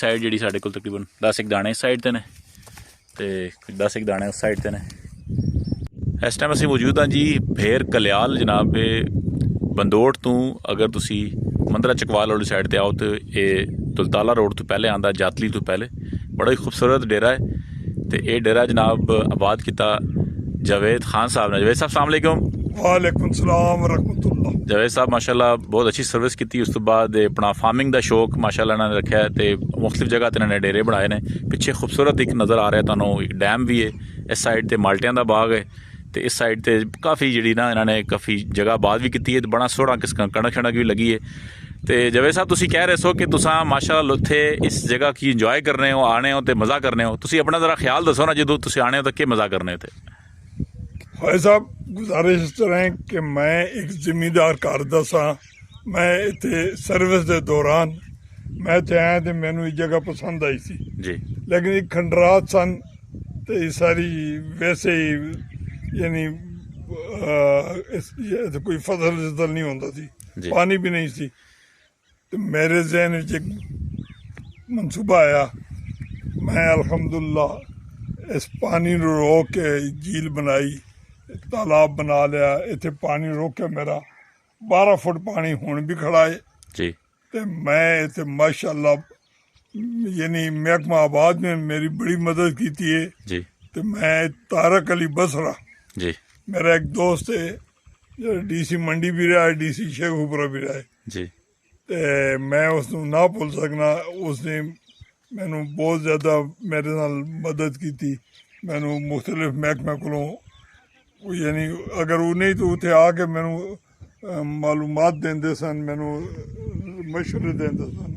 Side जी साढ़े को तकरीबन 10 एक दाने इस साइड से ने तो 10 एक दाने उस साइड से ने। इस टाइम असीं मौजूद हाँ जी भेर कलियाल जनाब बंदोड़ तो अगर तुसी मंदरा चकवाल वाली साइड पर आओ तो ये तुलताला रोड तो पहले आंदा जातली तो पहले बड़ा ही खूबसूरत डेरा है। तो ये डेरा जनाब आबाद किया जावेद खान साहब ने। जावेद साहब अस्सलाम वालेकुम। वालेकुम सलाम रहमतुल्लाह। जावेद साहब माशाल्लाह बहुत अच्छी सर्विस की। उस तो बाद अपना फार्मिंग का शौक माशाल्लाह इन्होंने रखा है तो मुख्तलिफ जगह पर इन्होंने डेरे बनाए ने। पिछे खूबसूरत एक नज़र आ रहा है तुहानू एक डैम भी है, इस साइड पर माल्टियां का बाग है तो इस साइड पर काफ़ी जी ना इन्होंने काफ़ी जगह आबाद भी की है तो बड़ा सोहना किस्म कणक शणक भी लगी है। तो जावेद साहब तुसी कह रहे सो कि तुसा माशाल्लाह उत्थे इस जगह की इंजॉय करने हो, आने हो तो मज़ा करने हो। तुसी अपना ज़रा ख्याल दसो ना जो तुसी आने हो तो क्या मज़ा करने थे। भाई साहब गुजारिश इस तरह है कि मैं एक जिमीदार घर दा सा। मैं इत्थे सर्विस के दौरान मैं इत्थे आया तो मैनू ये जगह पसंद आई सी जी लेकिन एक खंडरात सन तो ये सारी वैसे ही यानी तो कोई फसल नहीं होता सी, पानी भी नहीं सी। तो मेरे जहन में एक मनसूबा आया, मैं अल्हम्दुलिल्लाह इस पानी को रोक के झील बनाई, तालाब बना लिया। इतने पानी रोक के मेरा 12 फुट पानी हुण भी खड़ा है जी। तो मैं इतने माशाल्लाह यानी महकमा आबाद में मेरी बड़ी मदद की है जी तो मैं तारक अली बसरा जी मेरा एक दोस्त है जो DC मंडी भी रहा है, DC शेखुपुरा भी रहा है जी। तो मैं उसनू ना भूल सकना। उसने मैनू बहुत ज़्यादा मेरे नाल मदद की थी। मैनू मुख्तलिफ महकमे को यानी अगर वो नहीं तो उत्थे आके मैनू मालूमात देंदे सन, मैनू मशवरे देंदे सन।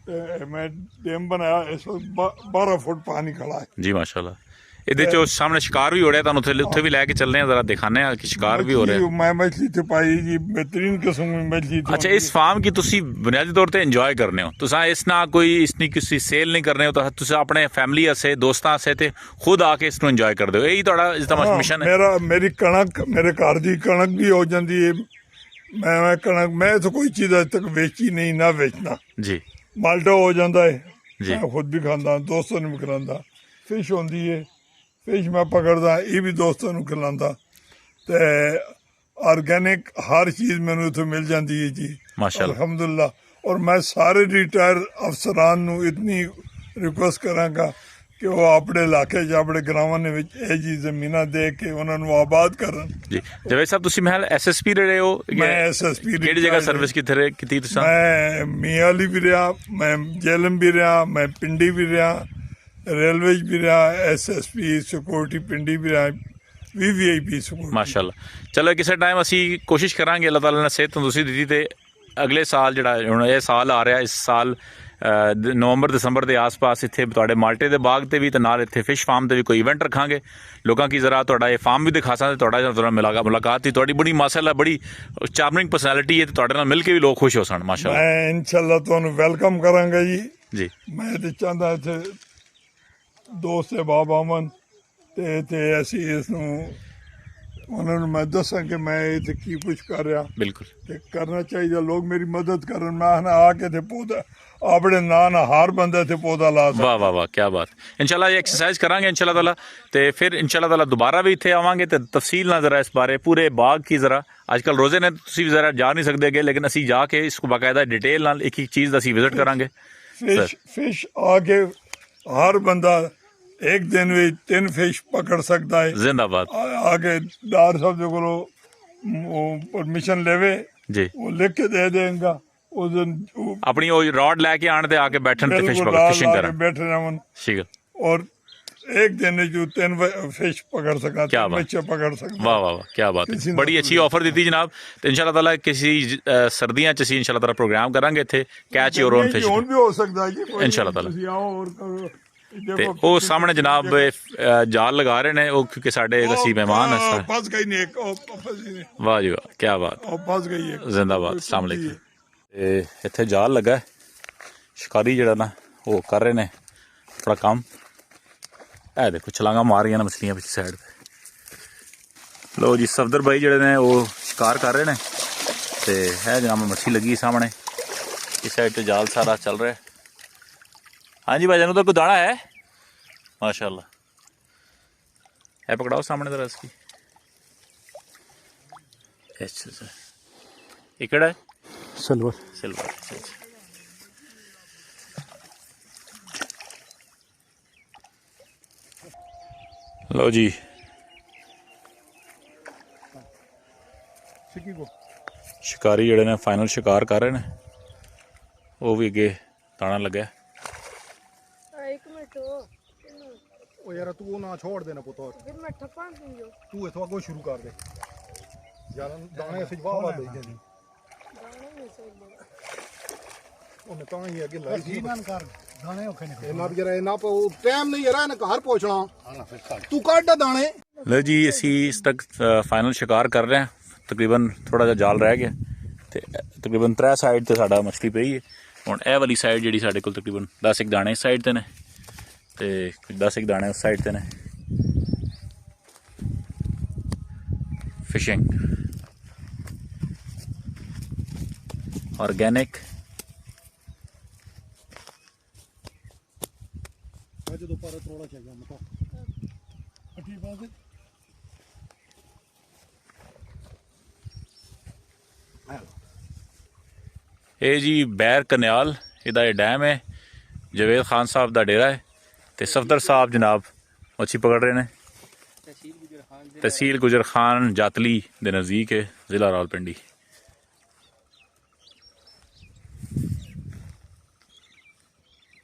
तो मैं डैम बनाया, इस वक्त 12 फुट पानी खड़ा है जी माशाल्लाह। ਇਹਦੇ ਚੋਂ ਸਾਹਮਣੇ ਸ਼ਿਕਾਰ ਵੀ ਹੋ ਰਿਹਾ, ਤੁਹਾਨੂੰ ਉੱਥੇ ਵੀ ਲੈ ਕੇ ਚੱਲਨੇ ਆ, ਜ਼ਰਾ ਦਿਖਾਣੇ ਆ ਕਿ ਸ਼ਿਕਾਰ ਵੀ ਹੋ ਰਿਹਾ। मैं मछली तो पाई जी बेहतरीन किस्म की मछली थी। अच्छा इस फार्म की ਤੁਸੀਂ ਬੁਨਿਆਦੀ ਤੌਰ ਤੇ ਇੰਜੋਏ ਕਰਨੇ ਹੋ, ਤੁਸੀਂ ਇਸ ਨਾਲ ਕੋਈ ਇਸ ਨਹੀਂ ਕਿਸੇ ਸੇਲ ਨਹੀਂ ਕਰਨੇ ਹੋ, ਤੁਸੀਂ ਆਪਣੇ ਫੈਮਿਲੀ ਵਾਸਤੇ ਦੋਸਤਾਂ ਵਾਸਤੇ ਤੇ ਖੁਦ ਆ ਕੇ ਇਸ ਨੂੰ ਇੰਜੋਏ ਕਰਦੇ ਹੋ। ਇਹੀ ਤੁਹਾਡਾ ਇਸ ਦਾ ਮਿਸ਼ਨ ਹੈ। मेरी कणक मेरे घर की कणक भी हो जाती है। मैं कणक मैं तो कोई चीज़ अज तक बेची नहीं, ना बेचना जी। माल्टा हो जाता है, जी। मैं खुद भी खाता, दोस्तों ने भी खिलाता। फिश होती है, फिश मैं पकड़दा, ये भी दोस्तों को खिलाता। तो ऑर्गेनिक हर चीज़ मैनू इत्थों मिल जाती है जी माशाल्लाह अल्हम्दुलिल्लाह। और मैं सारे रिटायर अफसरान नू इतनी रिक्वेस्ट करांगा कि वो अपने इलाके च अपने ग्रावां दे विच ਇਹ जी ਜ਼ਮੀਨਾਂ ਦੇ ਕੇ ਉਹਨਾਂ ਨੂੰ ਆਬਾਦ ਕਰਨ। ਜੀ ਜਾਵੇਦ ਸਾਹਿਬ ਤੁਸੀਂ ਮਹਿਲ SSP ਰਹੇ ਹੋ? मैं SSP ਕਿਹੜੀ ਜਗ੍ਹਾ ਸਰਵਿਸ ਕੀਤੀ ਤੁਸੀਂ? मैं मियां वाली भी रहा, मैं जेलम भी रहा, मैं पिंडी भी रहा, रेलवे भी रहा, SSP सिक्योरिटी पिंडी भी रहा, VVIP सिक्योरिटी। ਮਾਸ਼ਾਅੱਲਾ। ਚਲੋ ਕਿਸੇ ਟਾਈਮ ਅਸੀਂ ਕੋਸ਼ਿਸ਼ ਕਰਾਂਗੇ, ਅੱਲਾਹ ਤਾਲਾ ਨੇ ਸਿਹਤ ਤੰਦਰੁਸਤੀ ਦਿੱਤੀ ਤੇ ਅਗਲੇ ਸਾਲ ਜਿਹੜਾ ਹੁਣ ਇਹ ਸਾਲ ਆ ਰਿਹਾ, ਇਸ ਸਾਲ ਨਵੰਬਰ ਦਸੰਬਰ ਦੇ ਆਸ-ਪਾਸ ਇੱਥੇ ਤੁਹਾਡੇ ਮਾਲਟੇ ਦੇ ਬਾਗ ਤੇ ਵੀ ਤੇ ਨਾਲ ਇੱਥੇ ਫਿਸ਼ ਫਾਰਮ ਤੇ ਵੀ ਕੋਈ ਇਵੈਂਟ ਰੱਖਾਂਗੇ। ਲੋਕਾਂ ਕੀ ਜ਼ਰਾ ਤੁਹਾਡਾ ਇਹ ਫਾਰਮ ਵੀ ਦਿਖਾ ਸਕਦੇ, ਤੁਹਾਡਾ ਮੁਲਾਕਾਤ ਹੀ ਤੁਹਾਡੀ ਬੜੀ ਮਾਸ਼ਾਅੱਲਾ ਬੜੀ ਚਾਰਮਿੰਗ ਪਰਸਨੈਲਿਟੀ ਹੈ ਤੇ ਤੁਹਾਡੇ ਨਾਲ ਮਿਲ ਕੇ ਵੀ ਲੋਕ ਖੁਸ਼ ਹੋ ਸਨ ਮਾਸ਼ਾਅੱਲਾ। मैं इंशाल्लाह ਤੁਹਾਨੂੰ ਵੈਲਕਮ ਕਰਾਂਗਾ ਜੀ। ਜੀ ਮੈਂ ਤੇ ਚਾਹੁੰਦਾ ਇੱਥੇ ਦੋਸਤ ਬਾਬ ਆਮਨ ਤੇ ਇੱਥੇ ਅਸੀਂ ਇਸ ਨੂੰ ਉਹਨਾਂ ਨੂੰ ਮੈਂ ਦੱਸਾਂ ਕਿ ਮੈਂ ਇੱਥੇ ਕੀ ਕੁਝ ਕਰ ਰਿਹਾ ਬਿਲਕੁਲ ਤੇ ਕਰਨਾ ਚਾਹੀਦਾ। ਲੋਕ ਮੇਰੀ ਮਦਦ ਕਰਨ, ਮੈਂ ਆ ਕੇ ਤੇ ਪੌਦਾ ਆਪਣੇ ਨਾਂ ਨਾਲ ਹਰ ਬੰਦੇ ਤੇ ਪੌਦਾ ਲਾ ਸਕਦਾ। ਵਾਹ ਵਾਹ ਵਾਹ ਕੀ ਬਾਤ। ਇਨਸ਼ਾਅੱਲਾ ਇਹ ਐਕਸਰਸਾਈਜ਼ ਕਰਾਂਗੇ ਇਨਸ਼ਾਅੱਲਾ ਤਾਲਾ ਤੇ ਫਿਰ ਇਨਸ਼ਾਅੱਲਾ ਤਾਲਾ ਦੁਬਾਰਾ ਵੀ ਇੱਥੇ ਆਵਾਂਗੇ ਤੇ ਤਫਸੀਲ ਨਾਲ ਜ਼ਰਾ ਇਸ ਬਾਰੇ ਪੂਰੇ ਬਾਗ ਕੀ ਜ਼ਰਾ ਅੱਜ ਕੱਲ੍ਹ ਰੋਜ਼ੇ ਨੇ ਤੁਸੀਂ ਜ਼ਰਾ ਜਾ ਨਹੀਂ ਸਕਦੇ ਅੱਗੇ, ਲੇਕਿਨ ਅਸੀਂ ਜਾ ਕੇ ਇਸ को ਬਾਕਾਇਦਾ ਡਿਟੇਲ ਨਾਲ ਇੱਕ ਇੱਕ ਚੀਜ਼ ਦਾ ਅਸੀਂ ਵਿਜ਼ਿਟ ਕਰਾਂਗੇ। फिश आके हर बंदा एक दिन में 3 फिश पकड़ सकता है। जिंदाबाद। आगे डार साहब जो परमिशन लेवे जी वो लिख के दे देगा। उस दिन अपनी वो रॉड लेके आने ते आके बैठन ते फिश पकड़ फिशिंग करन बैठे रहन ठीक है। और एक दिन में जो 3 फिश पकड़ सकता, क्या 3 बच्चे पकड़ सकता। वाह वाह वाह क्या बात है, बड़ी अच्छी ऑफर दी जनाब। तो इंशाल्लाह ताला किसी सर्दियां च इंशाल्लाह ताला प्रोग्राम करांगे इत्थे कैच योर ओन फिश भी हो सकता है जी इंशाल्लाह ताला। आओ और करो। ਤੇ ਉਹ ਸਾਹਮਣੇ ਜਨਾਬ ਜਾਲ ਲਗਾ ਰਹੇ ਨੇ ਉਹ ਕਿਉਂਕਿ ਸਾਡੇ ਅਸੀਂ ਮਹਿਮਾਨ ਆ। फंस गई नहीं एक फंस गई ਵਾਹ ਜੀ ਵਾਹ ਕੀ ਬਾਤ। फंस गई है। ਜ਼ਿੰਦਾਬਾਦ अस्सलाम वालेकुम। ਤੇ ਇੱਥੇ ਜਾਲ ਲੱਗਾ, ਸ਼ਿਕਾਰੀ ਜਿਹੜਾ ਨਾ ਉਹ ਕਰ ਰਹੇ ਨੇ ਆਪਣਾ ਕੰਮ। ਇਹ ਦੇਖੋ ਛਲਾਂਗਾ ਮਾਰ ਰਹੀਆਂ ਨੇ ਮਛਲੀਆਂ ਪਿਛਲੀ ਸਾਈਡ ਤੇ। ਲੋ ਜੀ ਸਫਦਰ ਭਾਈ ਜਿਹੜੇ ਨੇ ਉਹ ਸ਼ਿਕਾਰ ਕਰ ਰਹੇ ਨੇ ਤੇ ਹੈ ਜਨਾਬ ਮੱਛੀ ਲੱਗੀ ਸਾਹਮਣੇ, ਇਸ ਸਾਈਡ ਤੇ ਜਾਲ ਸਾਰਾ ਚੱਲ ਰਿਹਾ। हाँ जी भाईजान, उधर कोई दाना है माशाल्लाह। है पकड़ाओ सामने जरा इसकी। अच्छा अच्छा, ये केड़ा है? सिल्वर। सिल्वर। अच्छा अच्छा। लो जी, शिकारी जड़े ने फाइनल शिकार कर रहे हैं, वो भी अगे दाना लगे। एक मिनट ओ यार तू ना छोड़ देना पुत्र, फिर मैं ठप्पा दूंगा। तू इथों अगो शुरू कर दे यार, दाने से वाह वाह दे दे दाने में से ਉਹਨੇ ਤਾਂ ਹੀ ਅੱਗੇ ਲਾਈ ਸੀ ਇਹਨਾਂ ਕਰ ਦਾਣੇ ਔਖੇ ਨਿਕਲੇ ਇਹਨਾਂ ਵੀ ਜਰਾ ਇਹਨਾਂ ਪੋ ਟਾਈਮ ਨਹੀਂ ਯਾਰ ਇਹਨੇ ਘਰ ਪਹੁੰਚਣਾ ਤੂੰ ਕੱਢ ਦਾਣੇ। लो जी, असी इस तक फाइनल शिकार कर रहे हैं। तकरीबन थोड़ा जिहा जाल रह गया ते तकरीबन 3 साइड ते साडा मछली पई है। हुण ए वाली साइड जिहड़ी साडे कोल तकरीबन 10 एक दाने इस साइड ते ने ते 10 एक दाने उस साइड ते ने। Fishing organic. ਜਦੋਂ ਪਰ ਥੋੜਾ ਚਾਹੀਦਾ ਮਤੋ ਅੱਠੀ ਬਾਅਦ ਇਹ ਜੀ ਬੈਰ ਕਨਿਆਲ, ਇਹਦਾ ਇਹ ਡੈਮ ਹੈ। ਜਵੇਦ ਖਾਨ ਸਾਹਿਬ ਦਾ ਡੇਰਾ ਹੈ ਤੇ ਸਫਦਰ ਸਾਹਿਬ ਜਨਾਬ ਮੱਛੀ ਪਕੜ ਰਹੇ ਨੇ। ਤਹਿਸੀਲ ਗੁਜਰ ਖਾਨ ਜਾਤਲੀ ਦੇ ਨਜ਼ਦੀਕ ਹੈ, ਜ਼ਿਲ੍ਹਾ ਰਾਵਲਪਿੰਡੀ।